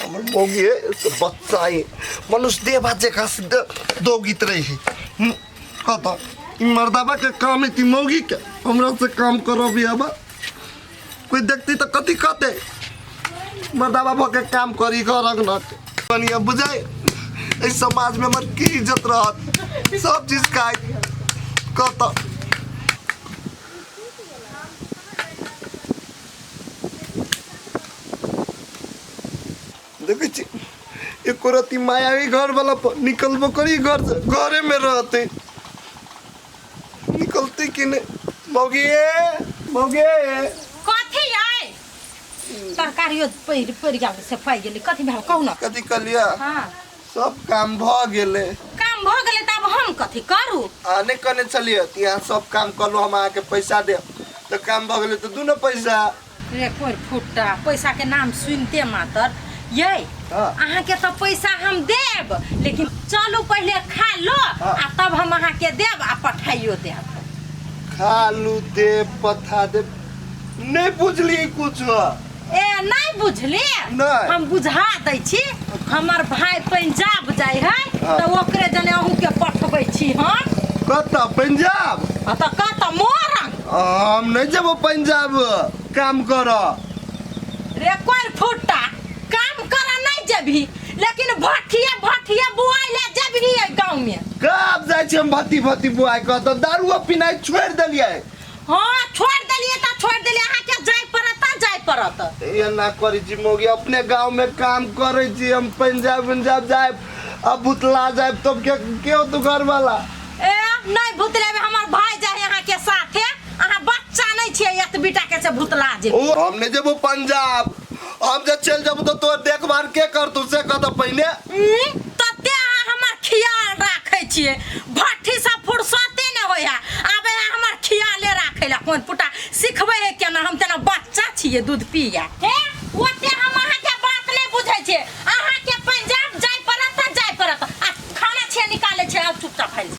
हमर मोगी तो बच्चा है मनुष्य दे बाजे खास दो गीत रही है कहता मर्दाबा के काम है ती मोगी के हमरा से काम करो भी अब कोई देखती तो कथी कहते मर्दाबा भके काम करी कर बनिया बुझाए इस समाज में हमार की इज्जत रहत सब चीज का कहता देखे छी एक रती मायावी घर वाला निकलबो करी घर से घरे में रहते निकलती कि नहीं मौगी कथी आए तरकारियो पड़ गया से पाई गेली कथी भेल कहू ना कथी कलिया हां सब काम भ गेले तब हम कथी करू आने कने चलिए यहाँ सब काम करलो हम आके पैसा दे तो काम भ गेले तो दूनो पैसा रे कोई फुट्टा पैसा के नाम सुनते मातर ये अहाँ के तो पैसा हम देब लेकिन चलू पहले खा लो आ तब हम अहाँ के देब आ पठाइयो देब खालू दे पथा दे नहीं बुझली कुछ ए नहीं बुझली नहीं। हम बुझा दै छी हमर भाई पंजाब जाय है तो ओकरे जने अहू के पठबै छी हम कता पंजाब तो कत मोरंग हम नहीं जब पंजाब काम कर रे कोई फुट्टा काम कर नहीं जबी लेकिन भठिया बुआई ले जबी गांव में कब जाय छी हम भत्ती बुआई क त दारू पिनाई छोड़ देलिए हां छोड़ देलिए अहाँ के जाय परत ये ना करी छी मोगी अपने गांव में काम करे छी हम पंजाब जाए अब भुतला जाए तब के तो घर वाला ए नहीं भुतले में हमर भाई जाय यहाँ के साथे अहाँ बच्चा नहीं छिए एक बेटा के से भुतला जे हमने जब पंजाब हम जब चल जब तो तोर देखभाल के कर तू से कत पहले तते हमर ख्याल राखे छिए भट्ठी से फुर्सते न होया आबे हमर ख्याल राखे ला कोन पुटा सिखबे है केना हम तना बच्चा छिए दूध पिया हे ओते हम अहाँ के बात नहीं बुझै छिए अहाँ के पंजाब जाय परत आ खाना छे निकाले छे अब चुपचाप खाइ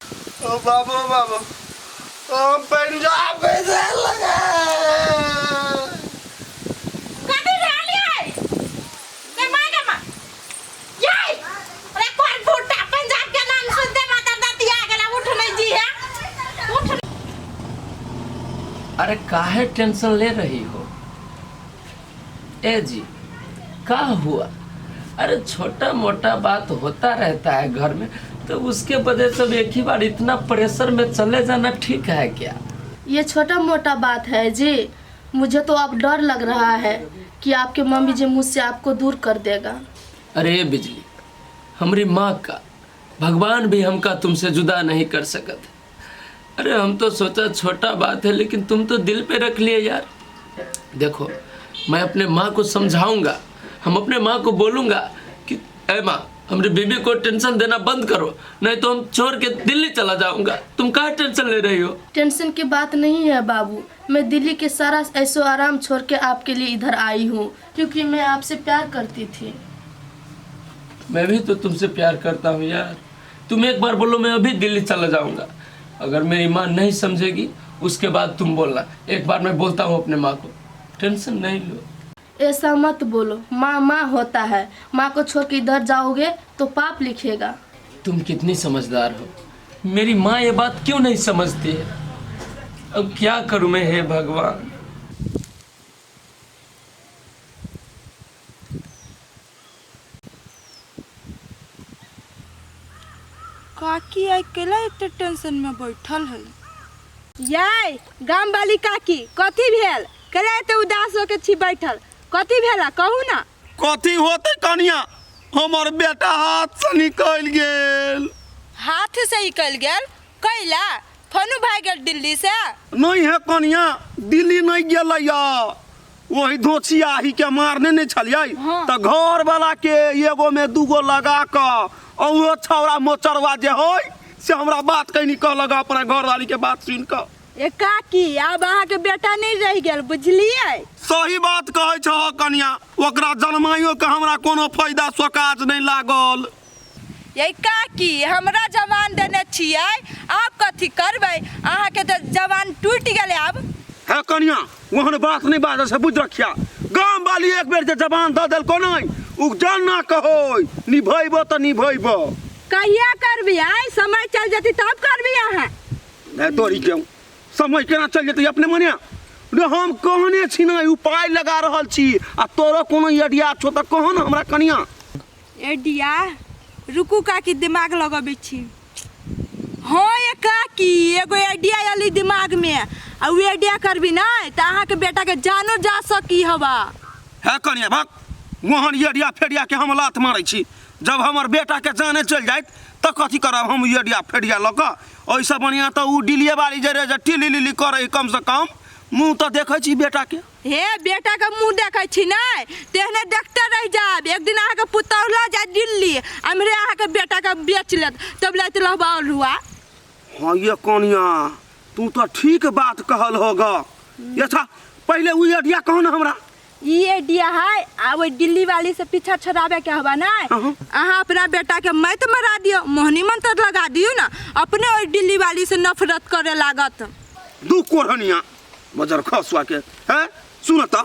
ओ बाबू हम पंजाब कैसे लगा अरे काहे टेंशन ले रही हो ए जी क्या हुआ अरे छोटा मोटा बात होता रहता है घर में तो उसके वजह से एक ही बार इतना प्रेशर में चले जाना ठीक है क्या ये छोटा मोटा बात है जी मुझे तो अब डर लग रहा है कि आपके मम्मी जी मुझसे आपको दूर कर देगा अरे बिजली हमारी माँ का भगवान भी हमका तुमसे जुदा नहीं कर सकते अरे हम तो सोचा छोटा बात है लेकिन तुम तो दिल पे रख लिए यार देखो मैं अपने माँ को समझाऊंगा हम अपने माँ को बोलूँगा कि ए माँ हमारी बीबी को टेंशन देना बंद करो नहीं तो हम छोड़ के दिल्ली चला जाऊंगा तुम कहाँ टेंशन ले रही हो टेंशन की बात नहीं है बाबू मैं दिल्ली के सारा ऐशो आराम छोड़ के आपके लिए इधर आई हूँ क्योंकि मैं आपसे प्यार करती थी मैं भी तो तुमसे प्यार करता हूँ यार तुम एक बार बोलो मैं अभी दिल्ली चला जाऊंगा अगर मेरी माँ नहीं समझेगी उसके बाद तुम बोलना एक बार मैं बोलता हूँ अपने माँ को टेंशन नहीं लो ऐसा मत बोलो माँ माँ होता है माँ को छोड़ के इधर जाओगे तो पाप लिखेगा तुम कितनी समझदार हो मेरी माँ ये बात क्यों नहीं समझती है अब क्या करूँ मैं हे भगवान काकी अकेला इतने टेंशन में बैठल है याय गांव वाली काकी कथी भेल करे तो उदास होके छी बैठल कथी भेला कहू ना कथी होते कनिया हमर बेटा हाथ से निकल गेल हाथ से निकल गेल कैला फनु भाई गेल दिल्ली से नहीं है कनिया दिल्ली नहीं गेल या वही धोचिया ही के मारने नहीं छलिए तो घर वाला के एगो में दूगो लगा के और छौरा मोचरवा जे होय से हमरा बात कहनी कह लगा अपना घर वाली के बात सुन के ए काकी अब अहाँ के बेटा नहीं रह गेल बुझलिए सही बात कहे छ कनिया ओकरा जन्माइयो के हमरा कोनो फायदा सोकाज नहीं लागल ये काकी हमरा जवान देने छियै आप कथी करबै अहाँ के तो जवान टूट गेले अब है कनिया वहन बात नहीं बात से बुझ रखिया गांव वाली एक बेर जे जवान द देल को नहीं उगजान ना कहो निभैब तो निभैब कहिया करबी आई समय चल जती तब करबी अहाँ नहीं तोरी क्यों समय केना चल जेतै अपने मने रे हम कहने छी ना उपाय लगा रहल छी आ तोरो कोनो आइडिया छौ त कह न हमरा कनिया एडिया रुकू काकी दिमाग लगबै छी हाँ ये काकी एगो आइडिया आली दिमाग में आ उ आइडिया करबी नहीं त अहाँ के बेटा के जानो जा सकी हवा है कनिया भक मोहन आइडिया फेडिया के हम लात मारै छी जब हमर बेटा के जाने चल जाइत त कथी करब हम आइडिया फेडिया ल क ऐसा बढ़िया त उ डिलिया वाली जे जे टिली लिली करे कम से कम मुंह त देखै छी बेटा के हे बेटा के मुंह देखै छी नहीं तेहने देखते रह जाब एक दिन अहाँ के पुतौला जा दिल्ली हमरे अहाँ के बेटा के बेच लेत तब लेत लहबाल हुआ हाँ ये कनिया तू तो ठीक बात कहल होगा ये था पहले उ आइडिया कहो ना हमरा ये आइडिया है आ वो दिल्ली वाली से पीछा छुड़ावे के हवा ना अहाँ अपना बेटा के मत मरा दियो मोहनी मंत्र लगा दियो ना अपने और दिल्ली वाली से नफरत करे लागत दू कोरहनिया मजर खसुआ के हैं सुन त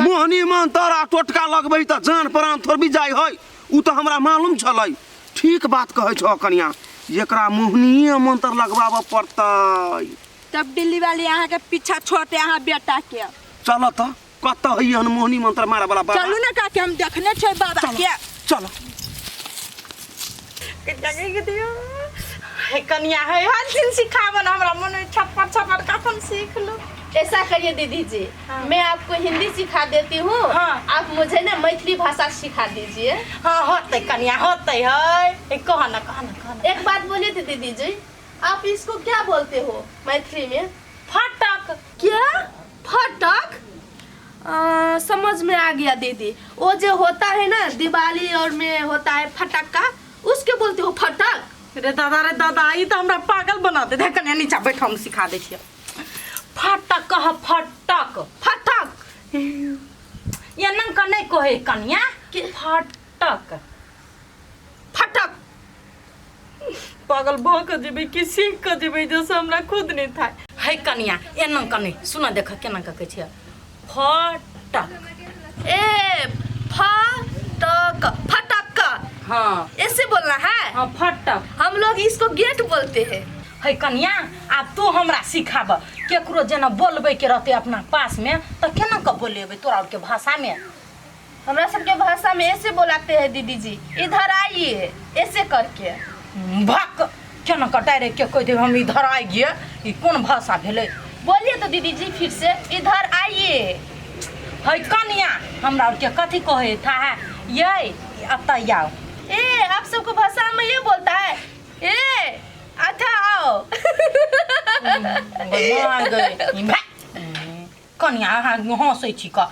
मोहनी मंत्र आ टोटका लगबै त जान प्राण थोड़ भी जाय है उ त हमरा मालूम छलै ठीक बात कहै छ कनिया एकरा मोहनी मंत्र लगबाब पड़तै तब दिल्ली वाली अहाँ के पीछा छोड़ते अहाँ बेटा के चल त कत है हन मोहनी मंत्र मारा वाला बाबा चलू ना काके हम देखने छै बाबा के चल हे कन्या है हर दिन सिखावन हमरा मन छप्पर छप्पर कखन सीख लो ऐसा करिए दीदी जी मैं आपको हिंदी सिखा देती हूँ हाँ। आप मुझे ना मैथिली भाषा सिखा दीजिए। हाँ होते कन्या होते है कह ना एक बात बोलिए थी दीदी जी आप इसको क्या बोलते हो मैथिली में? फटक क्या फटक? समझ में आ गया दीदी वो जो होता है ना दिवाली और में होता है फटक्का उसके बोलते हो फटक? रे दादा ई तो हमरा पागल बना दे कन्या नीचा बैठ हम सिखा दे छियै फटक कह फटक फटक ये नंग का नहीं कहे कन्या कि फटक फटक पागल भ के जेबे कि सीख के जेबे जैसे हमरा खुद नहीं था है कन्या ये नंग का नहीं सुना देख केना कहै छै फटक ए फटक फटक हाँ ऐसे बोलना है। हाँ फटक हम लोग इसको गेट बोलते हैं। है कन्या अब तू हमरा सिखाब केकरो जेना बोलबे के रहते अपना पास में तो केना के बोलेबे तोरा के भाषा में हमरा सबके भाषा में ऐसे बोलाते हैं दीदी जी इधर आइए ऐसे करके भक केना के डायरेक्ट के कह दे हम इधर आ गए ई कौन भाषा भेलै बोलिए तो दीदी जी फिर से इधर आइए। है कन्या हमरा के कथी कहे था है ये अतः आओ ए आप सबको भाषा में ये बोलता है ए अच्छा आओ मार गए कन्या अहाँ हंसै छी का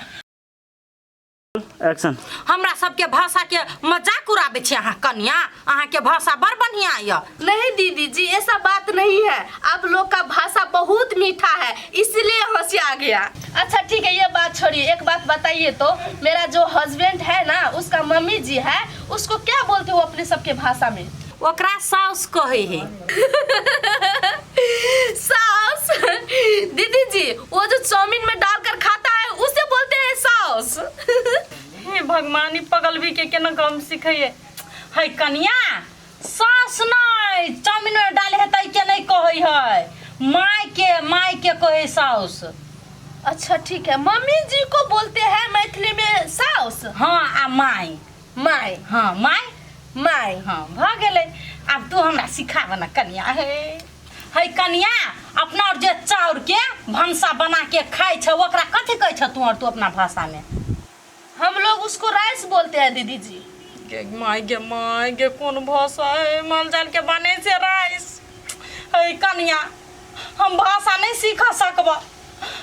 एक्शन हमरा सबके भाषा के मजाक उड़ाबे छी अहाँ कन्या अहाँ के भाषा बड़ बढ़िया य नहीं दीदी जी ऐसा बात नहीं है आप लोग का भाषा बहुत मीठा है इसलिए हंसी आ गया। अच्छा ठीक है ये बात छोड़िए एक बात बताइए तो मेरा जो हस्बैंड है ना उसका मम्मी जी है उसको क्या बोलते हो अपने सबके भाषा में? ओकरा साउस कहे है साउस दीदी जी वो जो चाउमीन में डालकर खाता है उसे बोलते हैं साउस। हे भगवान ई पगल भी के केना काम सिखैए है कन्या सास नहीं चाउमीन में डाले है तई के नहीं कहे है माय के कहे साउस। अच्छा ठीक है मम्मी जी को बोलते हैं मैथिली में साउस। हाँ आ माय माय हाँ माय माय हाँ भ गेलै अब तू हमरा सिखाब ना कन्या है कन्या अपना और जे चाउर के भंसा बना के खाइ छ ओकरा कथि कहै छ तू अपना भाषा में? हम लोग उसको राइस बोलते हैं दीदी जी। माय गे कौन भाषा है माल जाल के बने से राइस है कन्या हम भाषा नहीं सीख सकब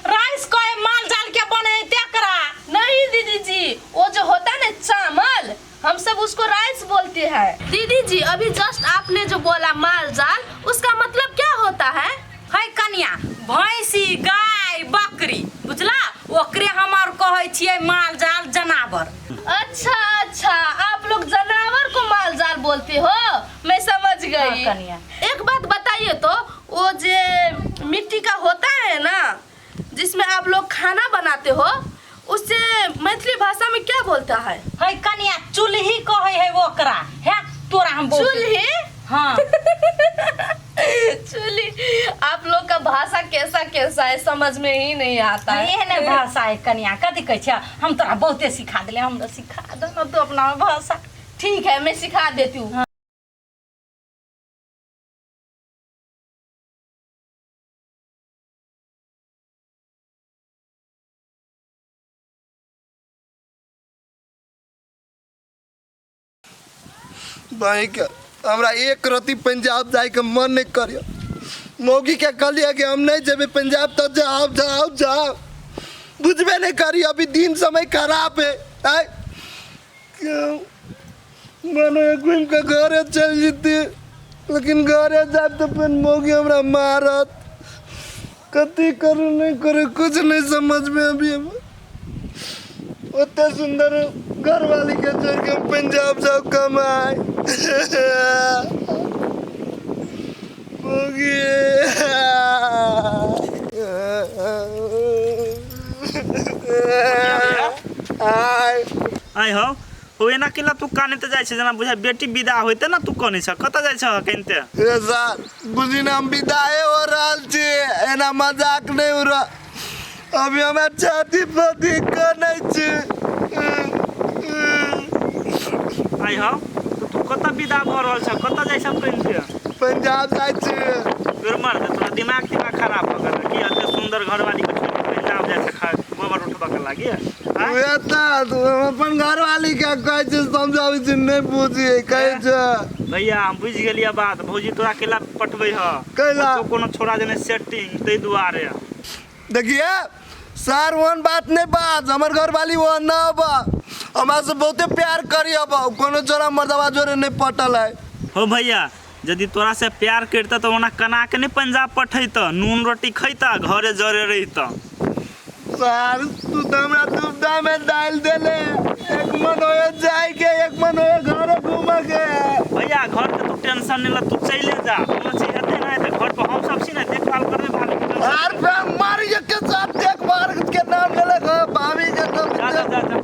राइस कहे माल जाल के बने तेकरा नहीं दीदी जी वो जो होता है ना चावल हम सब उसको राइस बोलते हैं। दीदी जी अभी जस्ट आपने जो बोला माल जाल उसका मतलब क्या होता है? है कन्या भैंसी गाय बकरी बुझला ओकरे हमार कहै छियै माल जाल जनावर। अच्छा अच्छा आप लोग जानवर को माल जाल बोलते हो मैं समझ गई। हाँ, कन्या एक बात बताइए तो वो जो मिट्टी का होता है ना जिसमें आप लोग खाना बनाते हो उससे मैथिली भाषा में क्या बोलता है? है कन्या चूल्ही कहे है ओकरा है तोरा हम बोल चूल्ही? हाँ चूल्ही। आप लोग का भाषा कैसा कैसा है समझ में ही नहीं आता है। ये ना भाषा है कन्या कथी कह छ हम तोरा बहुते सिखा दिले हमरा सिखा दो ना तू अपना भाषा। ठीक है मैं सिखा देती हूँ। भाई का हमरा एक रति पंजाब जाए के मन नहीं करियो। मौगी के कहलिए कि हम नहीं जेबे पंजाब तो जाओ जाओ जाओ बुझबे नहीं करी अभी दिन समय खराब है आय क्यों मानो घूम के घरे चल जीती लेकिन घरे जाए तो फिर मौगी हमरा मारत कति करूँ नहीं करे कुछ नहीं समझ में अभी उतने सुंदर घर वाली के छोड़ के पंजाब जाओ कमाए आइ हो ओ एना केला तू काने त जाय छै जना बुझा बेटी विदा होइते ना तू कने छ कत जाय छ कनते ए सर बुझी ना हम विदाई हो रहल छी एना मजाक नहीं हो रहा अभी हमें छाती पति कने छी आइ हो तू कत विदा भ रहल छ कत जाय छ कनते पंजाब जाय छी फिर मर दे तोरा दिमाग खराब भ गेल कि एते सुंदर घरवाली के छोड़ के पंजाब जाय छ खा गोबर उठबा के लागी वेता तू अपन घरवाली के कहै छै समझाबै छी नहीं बुझी कहै छै भैया हम बुझ गेलिया बात भौजी तोरा केला पटबै ह कैला तो कोनो छोड़ा जने सेटिंग तै दुआरे देखिए सर वन बात नहीं बात हमार घरवाली वो ना बा हमरा से बहुते प्यार करी अब कोनो छोरा मर्दवा जोरे नहीं पटल है हो भैया यदि तोरा से प्यार करता तो ओना कना के नहीं पंजाब पठैत नून रोटी खैता घरे जरे रहिता सर तू तो हमरा दुबदा में डाल देले एक मन होए जाए के एक मन होए घरे घूमे के भैया घर के तू टेंशन नहीं ला तू चले जा कोनो चीज हेते ना हेते घर पर हम सब छी ना देखभाल करबे भाभी यार पे मारिए के साथ देखभाल के नाम लेले गो भाभी के नाम जा जा जा जा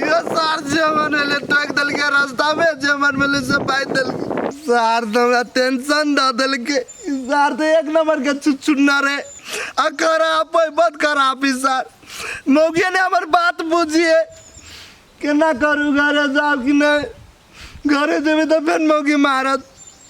ये सर जमन ले टक दल के रास्ता में जमन में ले से पाई दल सर तो हमरा टेंशन द दल के सर तो एक नंबर के चुचुन्ना रे अकर आप बद कर आप सर मौगी ने हमर बात बुझिए कि ना करू घरे जाओ कि नहीं घरे जेबे तो फिर मौगी मारत